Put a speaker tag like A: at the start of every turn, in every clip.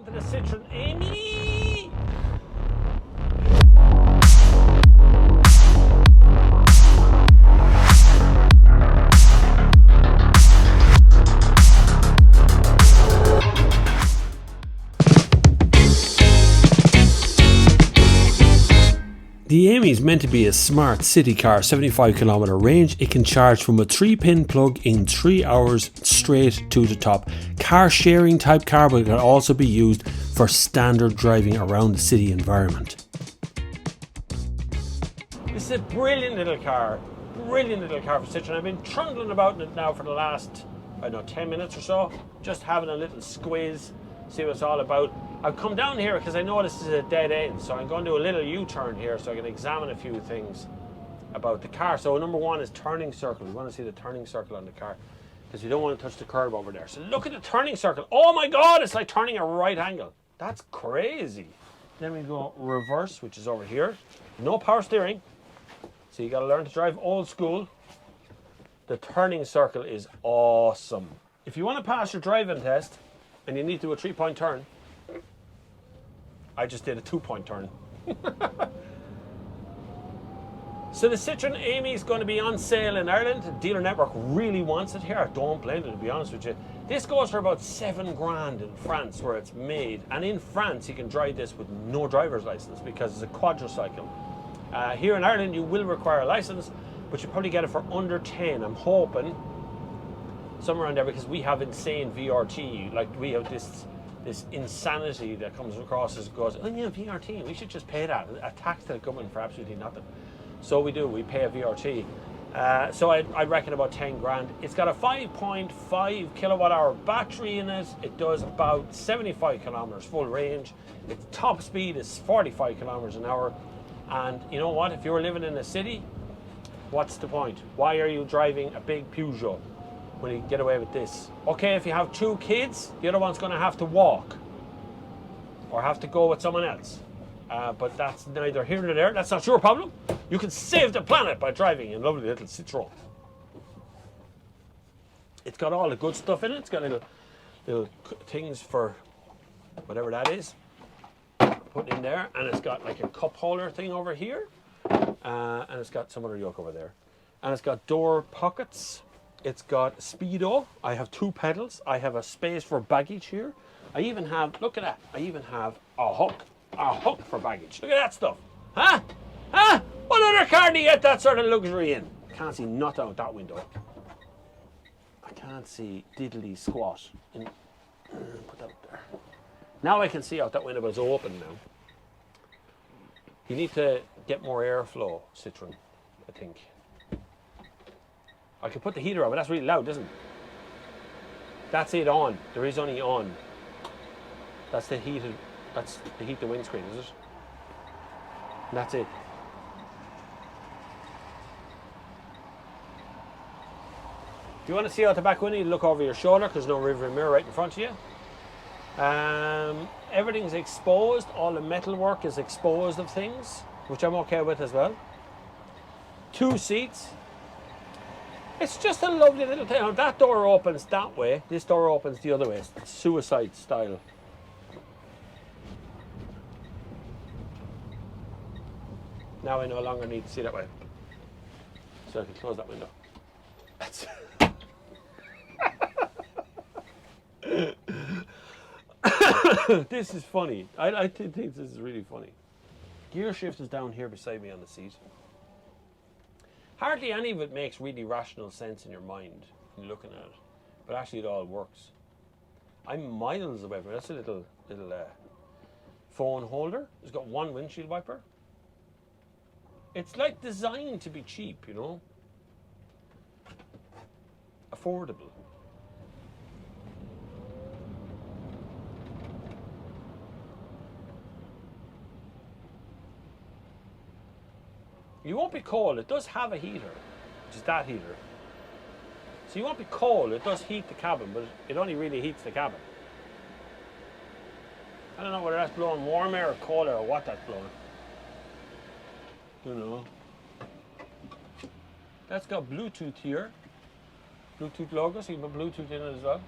A: to the Citroen Ami. The Ami is meant to be a smart city car, 75km range. It can charge from a 3-pin plug in 3 hours straight to the top. Car sharing type car, but it can also be used for standard driving around the city environment. This is a brilliant little car for Citroen. I've been trundling about in it now for the last, 10 minutes or so, just having a little squeeze, see what it's all about. I've come down here because I know this is a dead end, so I'm going to do a little U-turn here so I can examine a few things about the car. So number one is turning circle. We want to see the turning circle on the car because we don't want to touch the curb over there. So look at the turning circle. Oh my God, it's like turning a right angle. That's crazy. Then we go reverse, which is over here. No power steering, so you got to learn to drive old school. The turning circle is awesome. If you want to pass your driving test and you need to do a 3-point turn, I just did a 2-point turn. So the Citroen Ami is going to be on sale in Ireland. The dealer network really wants it here. I don't blame them, to be honest with you. This goes for about $7,000 in France, where it's made. And in France, you can drive this with no driver's license because it's a quadricycle. Here in Ireland, you will require a license, but you probably get it for under 10. I'm hoping somewhere around there because we have insane VRT. Like we have this insanity that comes across as goes, oh yeah, VRT, we should just pay that, a tax to the government for absolutely nothing. So we do, we pay a VRT. So I reckon about 10 grand. It's got a 5.5 kilowatt hour battery in it. It does about 75 kilometers full range. Its top speed is 45 kilometers an hour. And you know what, if you were living in a city, what's the point? Why are you driving a big Peugeot when you get away with this? Okay, if you have 2 kids, the other one's going to have to walk or have to go with someone else. But that's neither here nor there. That's not your problem. You can save the planet by driving a lovely little Citroen. It's got all the good stuff in it. It's got little things for whatever that is put in there, and it's got like a cup holder thing over here, and it's got some other yoke over there, and it's got door pockets. It's got speedo. I have 2 pedals. I have a space for baggage here. I even have, look at that, I even have a hook for baggage. Look at that stuff. Huh? What other car do you get that sort of luxury in? I can't see nothing out that window. I can't see diddly squat. Put that up there. Now I can see out that window, but it's open now. You need to get more airflow, Citroen, I think. I could put the heater on, but that's really loud, isn't it? That's it on. There is only on. That's the heat the windscreen, is it? And that's it. If you want to see out the back window, you look over your shoulder because there's no rearview mirror right in front of you. Everything's exposed. All the metalwork is exposed of things, which I'm okay with as well. 2 seats. It's just a lovely little thing. Now, that door opens that way. This door opens the other way. It's suicide style. Now I no longer need to see that way. So I can close that window. That's this is funny. I think this is really funny. Gear shift is down here beside me on the seat. Hardly any of it makes really rational sense in your mind when you're looking at it, but actually it all works. I'm miles away from it. That's a little phone holder. It's got 1 windshield wiper. It's like designed to be cheap, you know, affordable. You won't be cold. It does have a heater, which is that heater. So you won't be cold. It does heat the cabin, but it only really heats the cabin. I don't know whether that's blowing warm air or cold air or what that's blowing. You know. That's got Bluetooth here. Bluetooth logo, so you can put Bluetooth in it as well.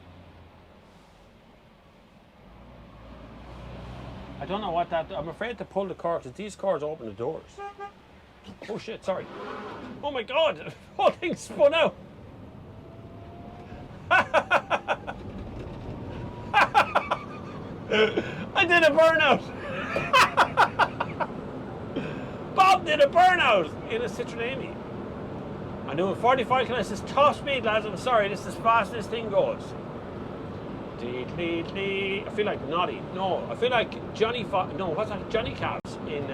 A: I don't know what that... I'm afraid to pull the cord because these cords open the doors. Oh shit, sorry. Oh my god, the whole thing spun out. I did a burnout. Bob did a burnout in a Citroen Ami. I'm doing 45 kilometers. This is top speed, lads. I'm sorry, this is as fast as this thing goes. I feel like Noddy. No, I feel like Johnny Cabs in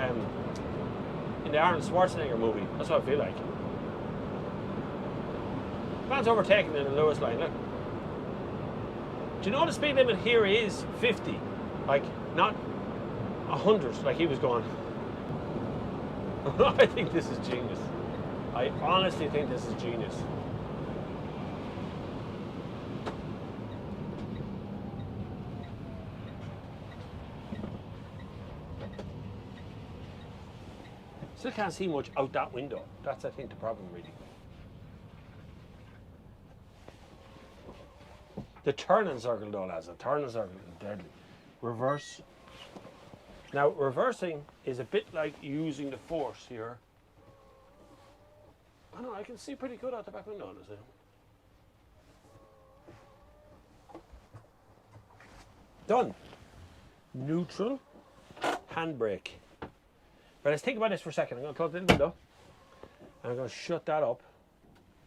A: the Arnold Schwarzenegger movie. That's what I feel like. Man's overtaking in the Lewis line. Look. Do you know the speed limit here is 50? Like, not 100 like he was going. I think this is genius. I honestly think this is genius. Still can't see much out that window. That's, I think, the problem, really. The turning circle, though, lads. The turning circle is deadly. Reverse. Now, reversing is a bit like using the force here. I know, I can see pretty good out the back window, honestly. Done. Neutral. Handbrake. But let's think about this for a second. I'm going to close the window. And I'm going to shut that up.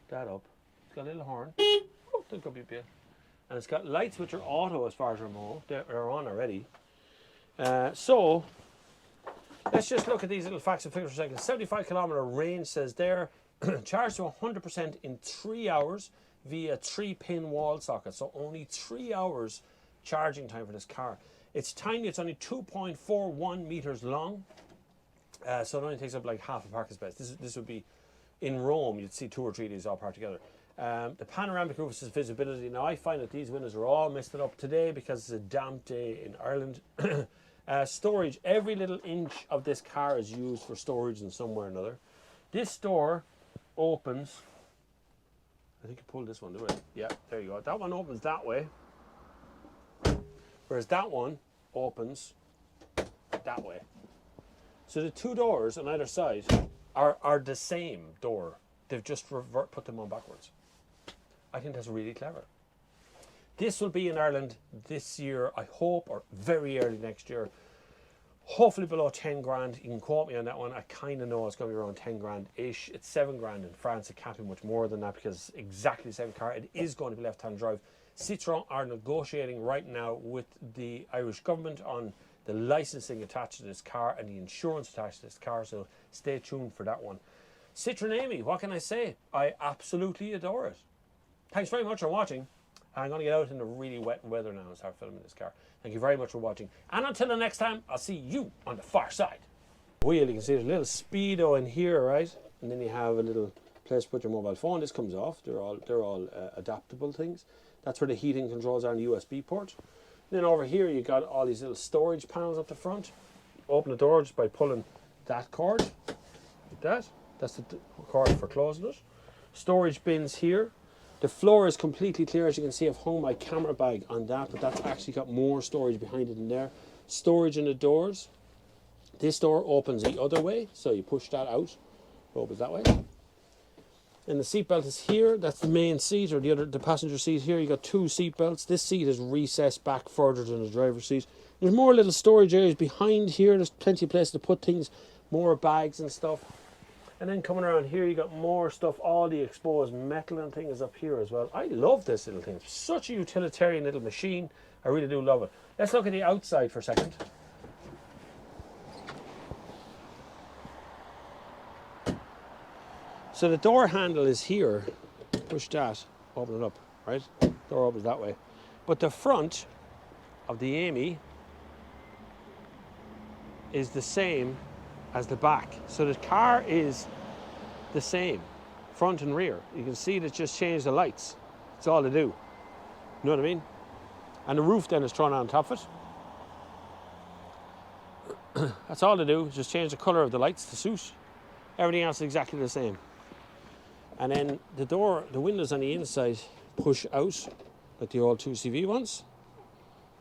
A: That up. It's got a little horn. Oh, there could be a bit. And it's got lights which are auto as far as remote. They're on already. So, let's just look at these little facts and figures for a second. 75 kilometer range says there. Charged to 100% in 3 hours via 3-pin wall socket. So only 3 hours charging time for this car. It's tiny. It's only 2.41 meters long. So it only takes up like half a parking space. This would be in Rome. You'd see 2 or 3 of these all parked together. The panoramic roof says visibility. Now I find that these windows are all messed up today because it's a damp day in Ireland. Storage. Every little inch of this car is used for storage in some way or another. This door opens. I think you pull this one, do it? Yeah, there you go. That one opens that way. Whereas that one opens that way. So the 2 doors on either side are the same door. They've just put them on backwards. I think that's really clever. This will be in Ireland this year, I hope, or very early next year. Hopefully below 10 grand. You can quote me on that one. I kind of know it's going to be around 10 grand-ish. It's 7 grand in France. It can't be much more than that because it's exactly the same car. It is going to be left-hand drive. Citroen are negotiating right now with the Irish government on the licensing attached to this car and the insurance attached to this car, so stay tuned for that one. Citroen Ami, what can I say? I absolutely adore it. Thanks very much for watching. I'm going to get out in the really wet weather now and start filming this car. Thank you very much for watching. And until the next time, I'll see you on the far side. Wheel, you can see there's a little speedo in here, right? And then you have a little place to put your mobile phone. This comes off. They're all adaptable things. That's where the heating controls are on the USB port. And then over here, you got all these little storage panels up the front. Open the door just by pulling that cord, like that. That's the cord for closing it. Storage bins here. The floor is completely clear. As you can see, I've hung my camera bag on that, but that's actually got more storage behind it in there. Storage in the doors. This door opens the other way, so you push that out. It opens that way. And the seat belt is here. That's the main seat, or the passenger seat here. You got 2 seat belts. This seat is recessed back further than the driver's seat. There's more little storage areas behind here. There's plenty of places to put things, more bags and stuff. And then coming around here, you got more stuff. All the exposed metal and things up here as well. I love this little thing. It's such a utilitarian little machine. I really do love it. Let's look at the outside for a second. So the door handle is here. Push that, open it up, right? Door opens that way. But the front of the Ami is the same as the back. So the car is the same, front and rear. You can see that just changed the lights. That's all they do. You know what I mean? And the roof then is thrown on top of it. That's all they do, just change the colour of the lights to suit. Everything else is exactly the same. And then the windows on the inside push out, like the old 2CV ones,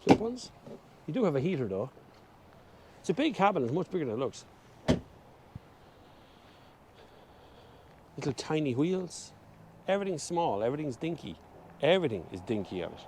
A: flip ones. You do have a heater though. It's a big cabin, it's much bigger than it looks. Little tiny wheels. Everything's small, everything's dinky. Everything is dinky on it.